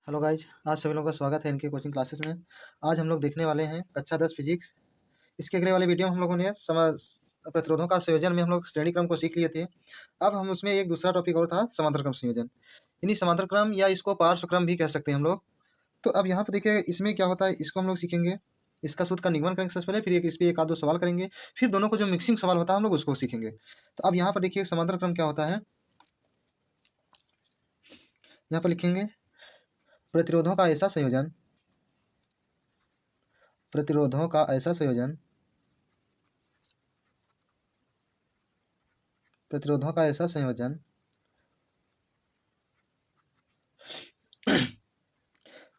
Hello guys, आज सभी लोगों का स्वागत है इनके कोचिंग क्लासेस में। आज हम लोग देखने वाले हैं कक्षा 10 फिजिक्स। इसके अगले वाले वीडियो में हम लोगों ने प्रतिरोधों का संयोजन में हम लोग श्रेणी क्रम को सीख लिए थे। अब हम उसमें एक दूसरा टॉपिक और था समांतर क्रम संयोजन, यानी समांतर क्रम या इसको पार्श्व क्रम भी कह सकते हैं हम लोग। तो अब यहाँ पर देखिए इसमें क्या होता है, इसको हम लोग सीखेंगे। इसका सूत्र का निगमन करेंगे सबसे पहले, फिर इस पर एक आध दो सवाल करेंगे, फिर दोनों को जो मिक्सिंग सवाल होता है हम लोग उसको सीखेंगे। तो अब यहाँ पर देखिए समांतर क्रम क्या होता है, यहाँ पर लिखेंगे प्रतिरोधों का ऐसा संयोजन, प्रतिरोधों का ऐसा संयोजन, प्रतिरोधों का ऐसा संयोजन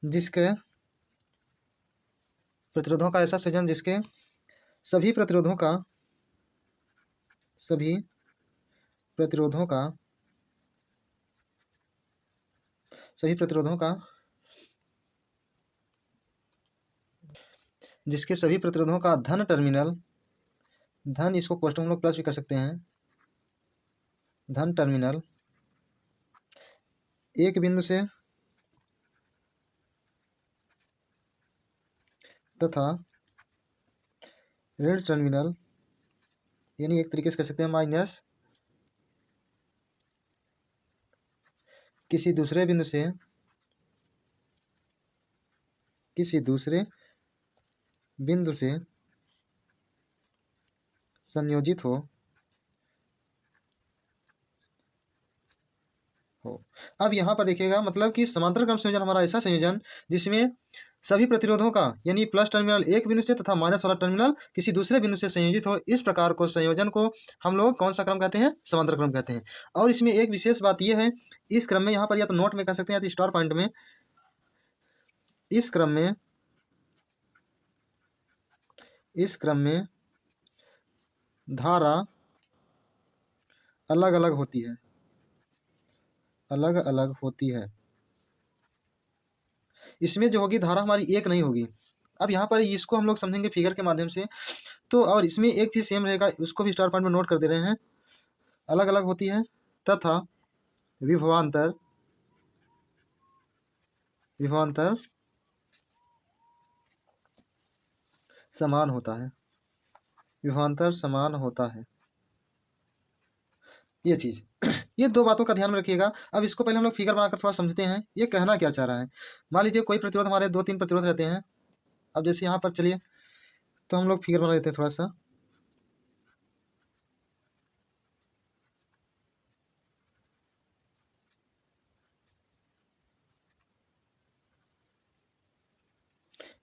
जिसके प्रतिरोधों का ऐसा संयोजन जिसके सभी प्रतिरोधों का सभी प्रतिरोधों का सभी प्रतिरोधों का जिसके सभी प्रतिरोधों का धन टर्मिनल, धन इसको कोष्टक में लोग प्लस भी कर सकते हैं, धन टर्मिनल एक बिंदु से तथा ऋण टर्मिनल यानी एक तरीके से कह सकते हैं माइनस किसी दूसरे बिंदु से संयोजित हो। अब यहाँ पर देखिएगा मतलब कि समांतर क्रम संयोजन हमारा ऐसा संयोजन जिसमें सभी प्रतिरोधों का यानी प्लस टर्मिनल एक बिंदु से तथा माइनस वाला टर्मिनल किसी दूसरे बिंदु से संयोजित हो, इस प्रकार को संयोजन को हम लोग कौन सा क्रम कहते हैं, समांतर क्रम कहते हैं। और इसमें एक विशेष बात यह है, इस क्रम में यहाँ पर या तो नोट में कह सकते हैं या तो स्टार पॉइंट में, इस क्रम में धारा अलग अलग होती है, अलग अलग होती है। इसमें जो होगी धारा हमारी एक नहीं होगी। अब यहाँ पर इसको हम लोग समझेंगे फिगर के माध्यम से। तो और इसमें एक चीज़ सेम रहेगा, उसको भी स्टार पॉइंट में नोट कर दे रहे हैं, अलग अलग होती है तथा विभवांतर समान होता है, विभवांतर समान होता है। ये चीज़ ये दो बातों का ध्यान में रखिएगा। अब इसको पहले हम लोग फिगर बनाकर थोड़ा समझते हैं, ये कहना क्या चाह रहा है। मान लीजिए कोई प्रतिरोध, हमारे दो तीन प्रतिरोध रहते हैं। अब जैसे यहाँ पर चलिए तो हम लोग फिगर बना देते हैं थोड़ा सा।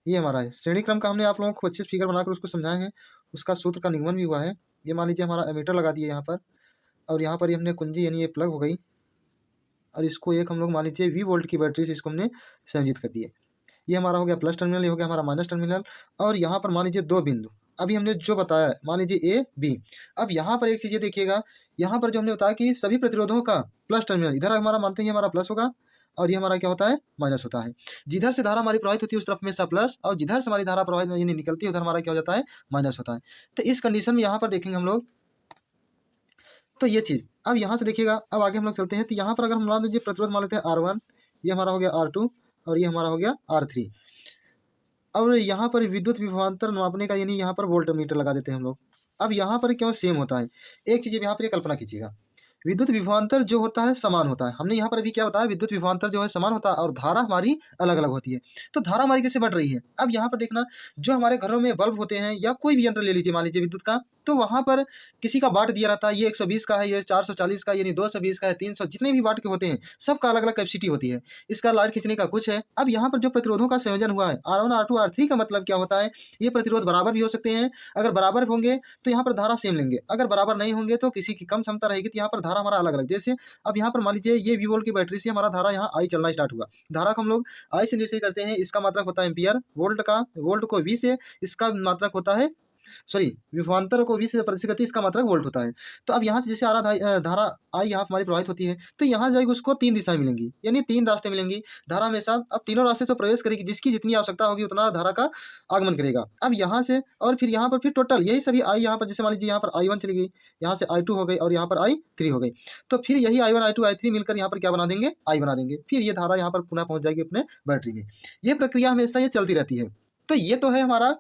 ये हमारा है श्रेणी क्रम का, हमने आप लोगों को अच्छे से फिगर बनाकर उसको समझाए हैं, उसका सूत्र का निगमन भी हुआ है। ये मान लीजिए हमारा एमीटर लगा दिए यहाँ पर, और यहाँ पर ये हमने कुंजी यानी ये प्लग हो गई, और इसको एक हम लोग मान लीजिए 20 वोल्ट की बैटरी से इसको हमने संयोजित कर दिए। ये हमारा हो गया प्लस टर्मिनल, ये हो गया हमारा माइनस टर्मिनल। और यहाँ पर मान लीजिए दो बिंदु, अभी हमने जो बताया मान लीजिए ए बी। अब यहाँ पर एक चीज़ ये देखिएगा, यहाँ पर जो हमने बताया कि सभी प्रतिरोधों का प्लस टर्मिनल, इधर हमारा मानते हैं हमारा प्लस होगा और ये हमारा क्या होता है, माइनस होता है। जिधर से धारा हमारी प्रवाहित होती है उस तरफ हमेशा प्लस, और जिधर से हमारी धारा प्रवाहित यानी निकलती है उधर हमारा क्या हो जाता है, माइनस होता है। तो इस कंडीशन में यहाँ पर देखेंगे हम लोग, तो ये चीज़ अब यहाँ से देखिएगा। अब आगे हम लोग चलते हैं, तो यहाँ पर अगर हम मान लीजिए प्रतिरोध मान लेते हैं R1, ये हमारा हो गया R2 और ये हमारा हो गया R3। और यहाँ पर विद्युत विभवांतर नापने का यानी यहाँ पर वोल्टमीटर लगा देते हैं हम लोग। अब यहाँ पर क्यों सेम होता है, एक चीज़ यहाँ पर ये कल्पना कीजिएगा, विद्युत विभवांतर जो होता है समान होता है। हमने यहाँ पर अभी क्या बताया, विद्युत विभवांतर जो है समान होता है और धारा हमारी अलग अलग होती है। तो धारा हमारी कैसे बढ़ रही है, अब यहाँ पर देखना, जो हमारे घरों में बल्ब होते हैं या कोई भी यंत्र ले लीजिए मान लीजिए विद्युत का, तो वहाँ पर किसी का वाट दिया रहता है, ये 120 का है, ये 440 का, यानी 220 का है, 300, जितने भी वाट के होते हैं सबका अलग अलग कैपेसिटी होती है। इसका लाइट खींचने का कुछ है। अब यहाँ पर जो प्रतिरोधों का संयोजन हुआ है R1 R2 R3 का मतलब क्या होता है, ये प्रतिरोध बराबर भी हो सकते हैं। अगर बराबर होंगे तो यहाँ पर धारा सेम लेंगे, अगर बराबर नहीं होंगे तो किसी की कम क्षमता रहेगी तो यहाँ पर धारा हमारा अलग अलग। जैसे अब यहाँ पर मान लीजिए ये 20 वोल्ट की बैटरी से हमारा धारा यहाँ आई चलना स्टार्ट हुआ, धारा को हम लोग आई से निश्चय करते हैं, इसका मात्रक होता है एम्पियर, वोल्ट को V से, इसका मात्रक होता है सॉरी विभवांतर को v से परिवर्तित करती है, इसका मात्रक वोल्ट होता है। तो अब यहाँ से जैसे धारा I यहाँ हमारी प्रवाहित होती है, तो यहाँ जाएगी उसको 3 दिशाएं मिलेंगी, यानी 3 रास्ते मिलेंगी धारा हमेशा। अब तीनों रास्ते से प्रवेश करेगी, जिसकी जितनी आवश्यकता होगी उतना धारा का आगमन करेगा। अब यहाँ से और फिर यहाँ पर फिर टोटल यही सभी I यहाँ पर, जैसे मान लीजिए यहाँ पर I1 चली गई, यहाँ से I2 हो गई और यहाँ पर I3 हो गई, तो फिर यही I1 I2 I3 मिलकर यहाँ पर क्या बना देंगे, I बना देंगे। फिर ये धारा यहाँ पर पुनः पहुंच जाएगी अपने बैटरी में। ये प्रक्रिया हमेशा ये चलती रहती है। तो ये तो है हमारा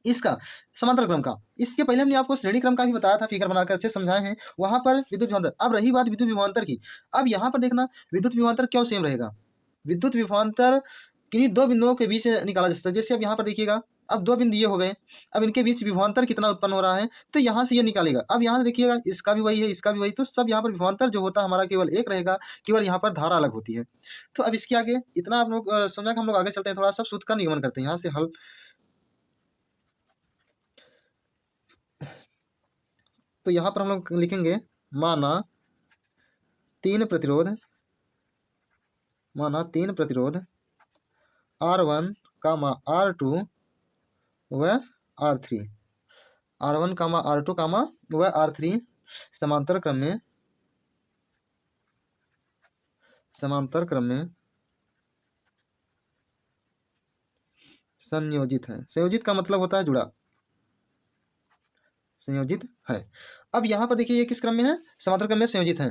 इसका समांतर क्रम का। इसके पहले हमने आपको श्रेणी क्रम का भी बताया था, फिगर बनाकर अच्छे समझाए हैं वहां पर विद्युत विभवांतर। अब रही बात विद्युत विभवांतर की, अब यहाँ पर देखना विद्युत विभवांतर क्यों सेम रहेगा। विद्युत विभवांतर किन्हीं दो बिंदुओं के बीच से निकाला जा सकता है। जैसे अब यहाँ पर देखिएगा, अब दो बिंदु ये हो गए, अब इनके बीच विभवांतर कितना उत्पन्न हो रहा है, तो यहाँ से ये निकालेगा। अब यहाँ से देखिएगा, इसका भी वही है, इसका भी वही, तो सब यहाँ पर विभवांतर जो होता है हमारा केवल एक रहेगा, केवल यहाँ पर धारा अलग होती है। तो अब इसके आगे इतना आप लोग समझा कि हम लोग आगे चलते हैं, थोड़ा सा सूत्र का निगमन करते हैं यहाँ से हल। तो यहाँ पर हम लोग लिखेंगे माना तीन प्रतिरोध R1, R2 व R3, R1, R2 व R3 समांतर क्रम में संयोजित है। संयोजित का मतलब होता है जुड़ा, संयोजित है। अब यहाँ पर देखिए ये किस क्रम में है, समांतर क्रम में संयोजित है।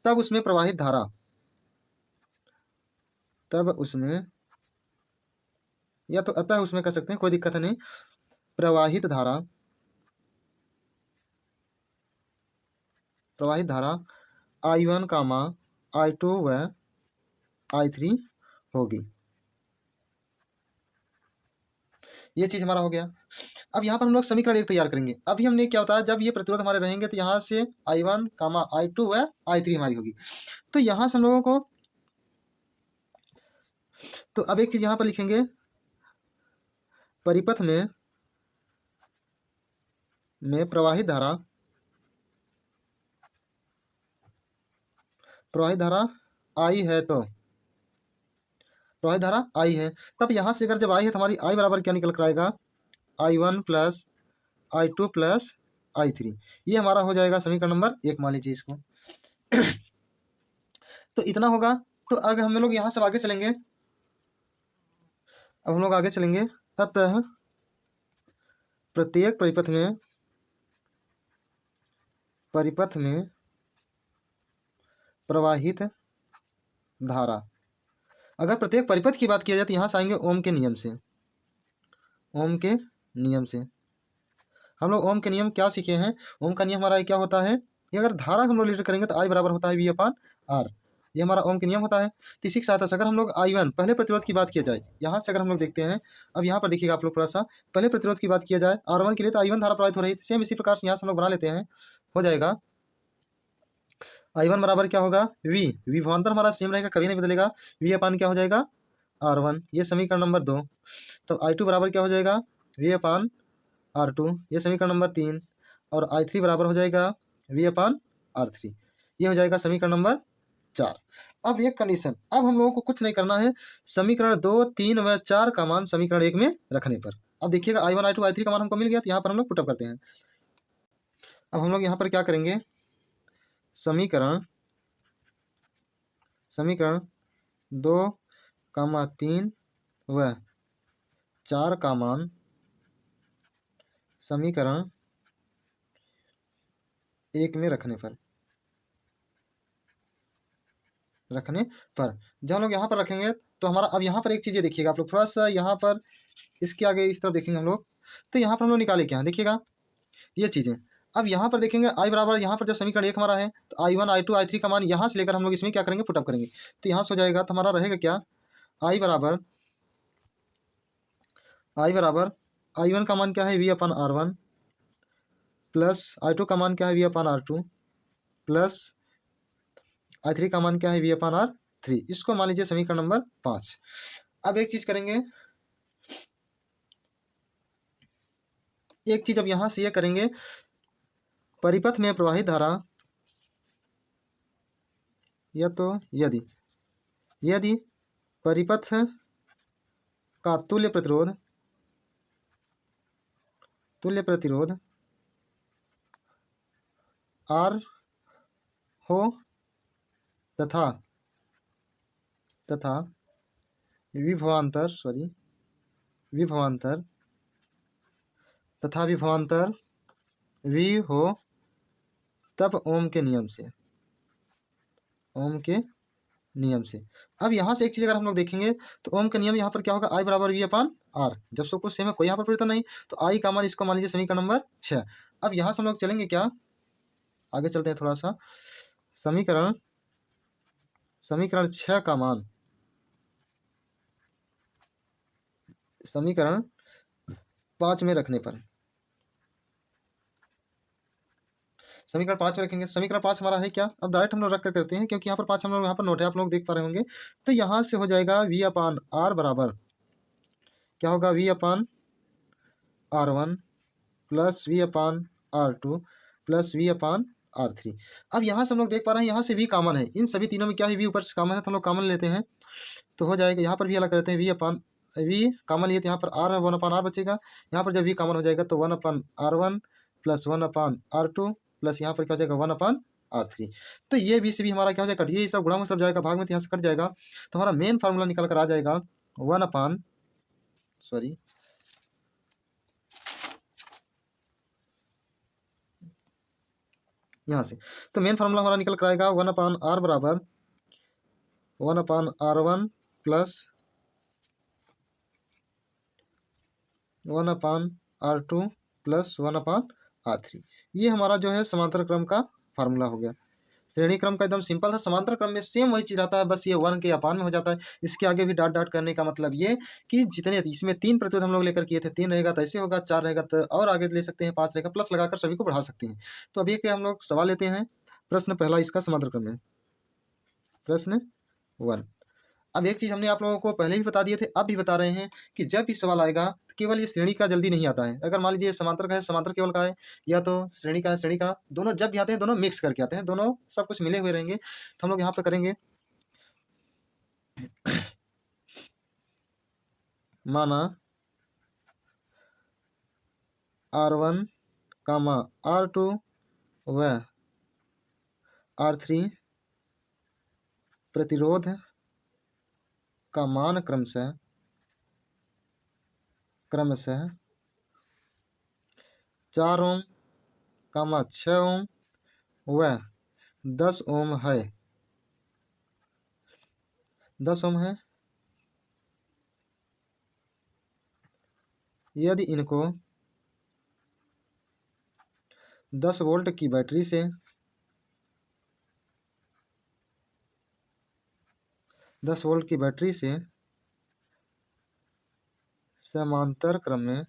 तब उसमें प्रवाहित धारा, तब उसमें, या तो अतः उसमें कह सकते हैं, कोई दिक्कत नहीं। प्रवाहित धारा I1, I2 व I3 होगी। ये चीज हमारा हो गया। अब यहाँ पर हम लोग समीकरण एक तैयार करेंगे। अभी हमने क्या होता है, जब ये प्रतिरोध हमारे रहेंगे तो यहाँ से I1, I2 व I3 हमारी होगी। तो यहाँ से हम लोगों को, तो अब एक चीज यहाँ पर लिखेंगे, परिपथ में प्रवाहित धारा I है, तो प्रवाहित धारा I है। तब यहाँ से अगर जब I है तो हमारी I बराबर क्या निकल कर आएगा, I1 plus I2 plus I3। ये हमारा हो जाएगा समीकरण नंबर 1, मान लीजिए इसको। तो इतना होगा। तो अगर हम लोग यहाँ से आगे चलेंगे, अब हम लोग आगे चलेंगे। अतः प्रत्येक परिपथ में प्रवाहित धारा, अगर प्रत्येक परिपथ की बात किया जाए तो यहाँ से आएंगे ओम के नियम से। ओम के नियम से हम लोग ओम के नियम क्या सीखे हैं। ओम का नियम हमारा क्या होता है कि अगर धारा हम लोग लीटर करेंगे तो I बराबर होता है V/R। ये हमारा ओम के नियम होता है। तो इसी के साथ अगर हम लोग I1 पहले प्रतिरोध की बात किया जाए, यहाँ से अगर हम लोग देखते हैं, अब यहाँ पर देखिएगा आप लोग थोड़ा सा, पहले प्रतिरोध की बात किया जाए R1 के लिए, तो I1 धारा प्रवाहित हो रही है। सेम इसी प्रकार से यहाँ से हम लोग बना लेते हैं, हो जाएगा I1 बराबर क्या होगा, V, विभवांतर हमारा सेम रहेगा, कभी नहीं बदलेगा। V/, क्या हो जाएगा, R1। ये समीकरण नंबर 2। तो I2 बराबर क्या हो जाएगा, V/R2। ये समीकरण नंबर 3। और I3 बराबर हो जाएगा V/R3। ये हो जाएगा समीकरण नंबर 4। अब एक कंडीशन, अब हम लोगों को कुछ नहीं करना है, समीकरण 2, 3 व 4 का मान समीकरण 1 में रखने पर। अब देखिएगा I1, I2, I3 का मान हमको मिल गया, तो यहाँ पर हम लोग पुटअप करते हैं। अब हम लोग यहाँ पर क्या करेंगे, समीकरण 2, 3 व 4 का मान समीकरण 1 में रखने पर जब हम लोग यहाँ पर रखेंगे तो हमारा, अब यहाँ पर एक चीज़ देखिएगा आप लोग, थोड़ा सा यहाँ पर इसके आगे इस तरफ देखेंगे हम लोग, तो यहाँ पर हम लोग निकाले क्या, देखिएगा ये चीज़ें। अब यहाँ पर देखेंगे I बराबर, यहाँ पर जब समीकरण 1 हमारा है तो I1, I2, I3 का मान यहाँ से लेकर हम लोग इसमें क्या करेंगे, पुटअप करेंगे। तो यहाँ से हो जाएगा, तो हमारा रहेगा क्या, I बराबर I1 का मान क्या है, V/R1 प्लस I2 का मान क्या है, V/R2 प्लस I3 का मान क्या है, V/R3। इसको मान लीजिए समीकरण नंबर 5। अब एक चीज करेंगे, एक चीज अब यहां से ये करेंगे, परिपथ में प्रवाहित धारा, या तो यदि परिपथ का तुल्य प्रतिरोध तुल्य प्रतिरोध R हो तथा विभवांतर विभवांतर V हो, तब ओम के नियम से अब यहाँ से एक चीज अगर हम लोग देखेंगे तो ओम का नियम यहाँ पर क्या होगा, I बराबर V अपान R। जब सब कुछ सेम है, कोई यहाँ पर परिवर्तन नहीं, तो I का मान इसको मान लीजिए समीकरण नंबर 6। अब यहाँ से हम लोग चलेंगे क्या, आगे चलते हैं थोड़ा सा। समीकरण 6 का मान समीकरण 5 में रखने पर, समीकरण 5 में रखेंगे। समीकरण 5 हमारा है क्या, अब डायरेक्ट हम लोग रख कर करते हैं, क्योंकि यहाँ पर 5 हम लोग यहाँ पर नोट है, आप लोग देख पा रहे होंगे। तो यहाँ से हो जाएगा V अपान R बराबर क्या होगा, V अपान R1 प्लस V अपान R2 प्लस V अपान R3। अब यहाँ से हम लोग देख पा रहे हैं, यहाँ से V कॉमन है, इन सभी तीनों में क्या है, V ऊपर से कॉमन है, तो हम लोग कॉमन लेते हैं तो हो जाएगा। यहाँ पर भी अलग करते हैं, V कॉमन लिए तो यहाँ पर R 1 अपान R बचेगा। यहाँ पर जब V कॉमन हो जाएगा तो 1 अपान R1 प्लस 1 अपान R2 प्लस यहाँ पर क्या हो जाएगा 1 अपान R3। तो ये भी से भी हमारा क्या हो जाएगा, ये सब गुणा में सब जाएगा, भाग में तो यहाँ से कट जाएगा, तो हमारा मेन फार्मूला निकल कर आ जाएगा 1 अपान यहाँ से। तो मेन फार्मूला हमारा निकल कर आएगा 1 अपान R बराबर 1 अपान R1 प्लस 1 अपान R2 प्लस 1 अपान R3। ये हमारा जो है समांतर क्रम का फार्मूला हो गया। श्रेणी क्रम का एकदम सिंपल था, समांतर क्रम में सेम वही चीज रहता है, बस ये 1 के अपान में हो जाता है। इसके आगे भी डॉट डॉट करने का मतलब ये कि जितने इसमें 3 प्रतिरोध हम लोग लेकर किए थे, 3 रहेगा तो ऐसे होगा, 4 रहेगा तो और आगे ले सकते हैं, 5 रहेगा, प्लस लगाकर सभी को बढ़ा सकते हैं। तो अभी के हम लोग सवाल लेते हैं। प्रश्न पहला इसका समांतर क्रम है, प्रश्न 1। अब एक चीज हमने आप लोगों को पहले भी बता दिए थे, अब भी बता रहे हैं कि जब भी सवाल आएगा तो केवल ये श्रेणी का जल्दी नहीं आता है। अगर मान लीजिए समांतर का है, समांतर केवल का है, या तो श्रेणी का है, श्रेणी का, दोनों जब भी आते हैं दोनों मिक्स करके आते हैं, दोनों सब कुछ मिले हुए रहेंगे। तो हम लोग यहाँ पे करेंगे, माना R1 कामा R2 व R3 प्रतिरोध का मान क्रमशः 4 ओम कामा 6 ओम व 10 ओम है, 10 ओम है। यदि इनको 10 वोल्ट की बैटरी से समांतर क्रम में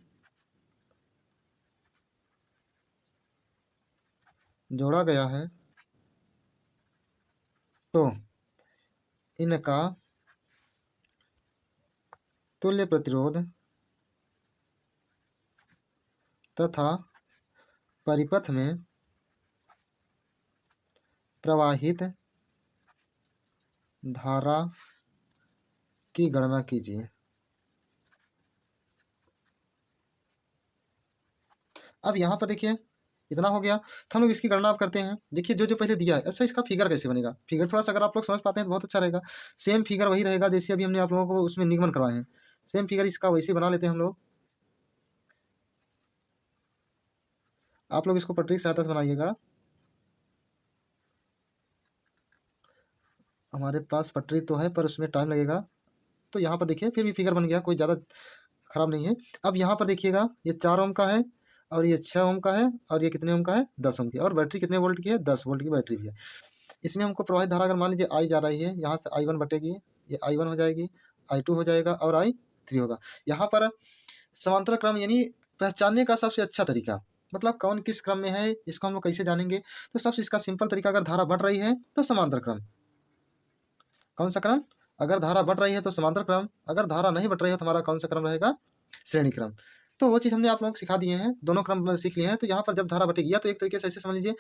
जोड़ा गया है तो इनका तुल्य प्रतिरोध तथा परिपथ में प्रवाहित धारा की गणना कीजिए। अब यहाँ पर देखिए इतना हो गया, तो हम लोग इसकी गणना आप करते हैं। देखिए जो जो पहले दिया है, अच्छा इसका फिगर कैसे बनेगा, फिगर थोड़ा सा अगर आप लोग समझ पाते हैं तो बहुत अच्छा रहेगा। सेम फिगर वही रहेगा जैसे अभी हमने आप लोगों को उसमें निगमन करवाए हैं, सेम फिगर इसका वैसे बना लेते हैं हम लोग। आप लोग इसको पटरी की सहायता से बनाइएगा, हमारे पास पटरी तो है पर उसमें टाइम लगेगा। तो यहाँ पर देखिए फिर भी फिगर बन गया, कोई ज़्यादा खराब नहीं है। अब यहाँ पर देखिएगा ये 4 ओम का है और ये 6 ओम का है और ये कितने ओम का है, 10 ओम की, और बैटरी कितने वोल्ट की है, 10 वोल्ट की बैटरी भी है। इसमें हमको प्रवाहित धारा अगर मान लीजिए आई जा रही है, यहाँ से I1 बटेगी, ये I1 हो जाएगी, I2 हो जाएगा और I3 होगा। यहाँ पर समांतर क्रम यानी पहचानने का सबसे अच्छा तरीका, मतलब कौन किस क्रम में है, इसको हम लोग कैसे जानेंगे। तो सबसे इसका सिंपल तरीका, अगर धारा बढ़ रही है तो समांतर क्रम, कौन सा क्रम, अगर धारा बढ़ रही है तो समांतर क्रम, अगर धारा नहीं बढ़ रही है तो हमारा कौन सा क्रम रहेगा, श्रेणी क्रम। तो वो चीज़ हमने आप लोगों को सिखा दिए हैं, दोनों क्रम सीख लिए हैं। तो यहाँ पर जब धारा बढ़ेगी, या तो एक तरीके से ऐसे समझ लीजिए,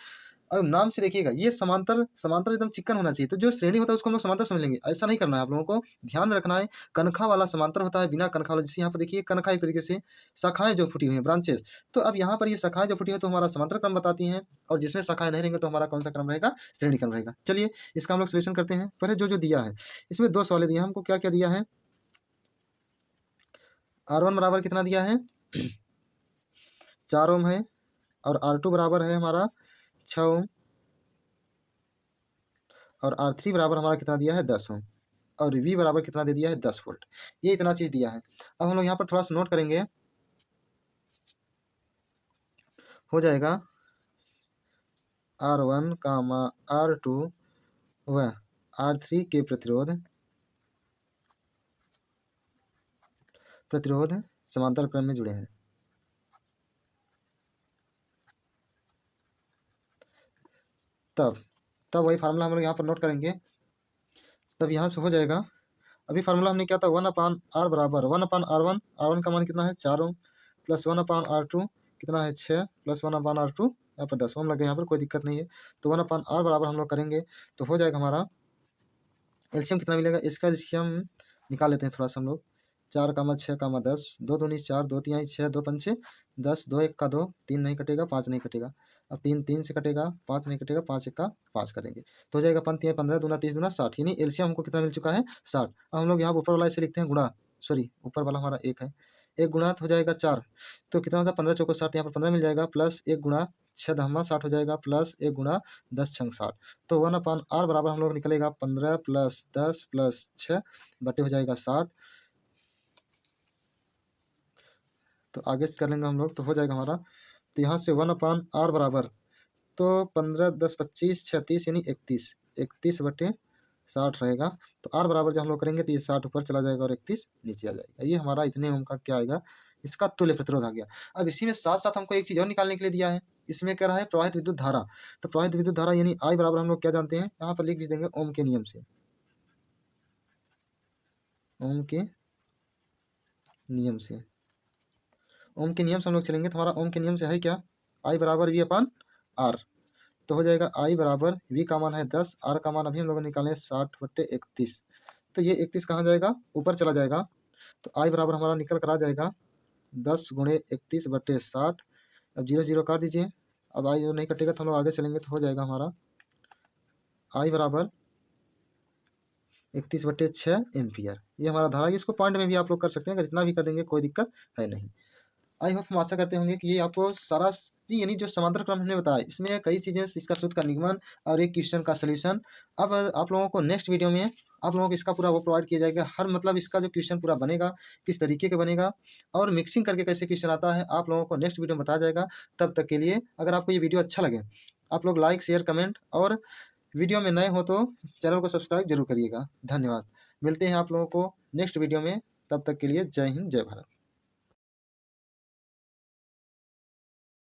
अब नाम से देखिएगा, ये समांतर समांतर एकदम चिकन होना चाहिए। तो जो श्रेणी होता है उसको हम लोग समांतर समझ लेंगे, ऐसा नहीं करना है। आप लोगों को ध्यान में रखना है, कनखा वाला समांतर होता है, बिना कनखा वाला। जैसे यहाँ पर देखिए कनखा एक तरीके से शाखाएं जो फूटी हुई हैं, ब्रांचेस। तो अब यहाँ पर ये शाखाएं जो फूटी है तो हमारा समांतर क्रम बताती हैं, और जिसमें शाखाएं नहीं रहेंगे तो हमारा कौन सा क्रम रहेगा, श्रेणी क्रम रहेगा। चलिए इसका हम लोग सोल्यूशन करते हैं। पहले जो जो दिया है इसमें दो सवाल दिया है हमको। क्या क्या दिया है, R1 बराबर कितना दिया है 4 ओम है, और R2 बराबर है हमारा 6 ओम, और R3 बराबर हमारा कितना दिया है 10 ओम, और V बराबर कितना दे दिया है 10 वोल्ट। ये इतना चीज दिया है। अब हम लोग यहाँ पर थोड़ा सा नोट करेंगे, हो जाएगा R1 कामा R2 व R3 के प्रतिरोध समांतर क्रम में जुड़े हैं। तब वही फार्मूला हम लोग यहाँ पर नोट करेंगे। तब यहाँ से हो जाएगा, अभी फार्मूला हमने क्या था, 1/R बराबर 1/R1। R1 का मान कितना है 4 ओम, प्लस 1/R2 कितना है 6, प्लस 1/R2 यहाँ पर 10 ओम लगे, यहाँ पर कोई दिक्कत नहीं है। तो 1/R बराबर हम लोग करेंगे तो हो जाएगा हमारा एलसीएम कितना मिलेगा, इसका एलसीएम निकाल लेते हैं थोड़ा सा हम लोग। 4 कामा 6 कामा 10, 2 दूनी 4, 2 तिहाई 6, 2 पंचे 10, 2 एक का 2, 3 नहीं कटेगा, 5 नहीं कटेगा। अब 3 3 से कटेगा, 5 नहीं कटेगा, 5 एक का 5 करेंगे तो हो जाएगा 5 तिहाई 15, दूना 30, दूना 60, यानी एलसीएम हमको कितना मिल चुका है 60। अब हम लोग यहाँ ऊपर वाला इसे लिखते हैं गुणा, सॉरी ऊपर वाला हमारा 1 है, 1 गुणा हो जाएगा 4, तो कितना होता है 15 चौको 60, यहाँ पर 15 मिल जाएगा, प्लस 1 गुणा 6 दहमा 60 हो जाएगा, प्लस 1 गुणा 10 छंग 60। तो 1/R बराबर हम लोग निकलेगा 15 प्लस 10 प्लस 6 बटे हो जाएगा 60। तो आगे से कर लेंगे हम लोग तो हो जाएगा हमारा, तो यहाँ से 1/R बराबर, तो 15 10 25 36 यानी 31, 31 बटे 60 रहेगा। तो R बराबर जब हम लोग करेंगे तो ये 60 ऊपर चला जाएगा और 31 नीचे आ जाएगा। ये हमारा इतने ओम का क्या आएगा, इसका तुल्य प्रतिरोध आ गया। अब इसी में साथ साथ हमको एक चीज और निकालने के लिए दिया है, इसमें क्या रहा है प्रवाहित विद्युत धारा। तो प्रवाहित विद्युत धारा यानी I बराबर हम लोग क्या जानते हैं, यहाँ पर लिख भी देंगे ओम के नियम से, ओम के नियम से। ओम के नियम से हम लोग चलेंगे तो हमारा ओम के नियम से है क्या, I बराबर V/R। तो हो जाएगा I बराबर V का मान है 10, R का मान अभी हम लोग निकाले 60/31। तो ये 31 कहाँ जाएगा, ऊपर चला जाएगा। तो I बराबर हमारा निकल कर आ जाएगा 10 गुणे 31/60। अब 0 0 काट दीजिए, अब I जो नहीं कटेगा तो हम लोग आगे चलेंगे तो हो जाएगा हमारा I बराबर 31/6 एम्पियर। ये हमारा धारा है, इसको पॉइंट में भी आप लोग कर सकते हैं, अगर इतना भी कर देंगे कोई दिक्कत है नहीं। आई होप हम आशा करते होंगे कि ये आपको सारा यानी जो समांतर क्रम हमने बताया इसमें कई चीज़ें, इसका सूत्र का निगमन और एक क्वेश्चन का सलूशन। अब आप लोगों को नेक्स्ट वीडियो में आप लोगों को इसका पूरा वो प्रोवाइड किया जाएगा, हर मतलब इसका जो क्वेश्चन पूरा बनेगा किस तरीके का बनेगा और मिक्सिंग करके कैसे क्वेश्चन आता है आप लोगों को नेक्स्ट वीडियो में बताया जाएगा। तब तक के लिए अगर आपको ये वीडियो अच्छा लगे आप लोग लाइक शेयर कमेंट, और वीडियो में नए हो तो चैनल को सब्सक्राइब जरूर करिएगा। धन्यवाद, मिलते हैं आप लोगों को नेक्स्ट वीडियो में, तब तक के लिए जय हिंद जय भारत।